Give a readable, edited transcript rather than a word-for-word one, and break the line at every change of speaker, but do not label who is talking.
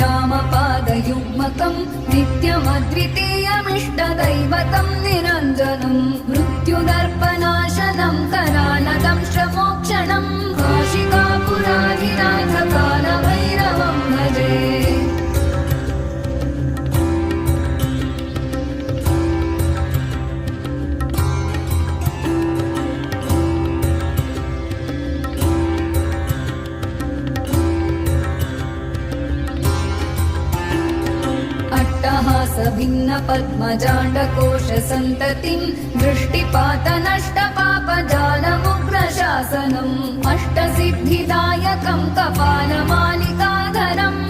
रामपादयुग्मकम् नित्यमद्वितीयमिष्टदैवतं निरञ्जनं मृत्युदर्पनाशनं करालदंशमोक्षणं काशिकापुराधिनाथकालभैरवं भजे। भिन्न पद्मजाण्डकोश सन्ततिं दृष्टिपातनष्टपापजालमुग्रशासनम् अष्टसिद्धिदायकं कपालमालिकाधरम्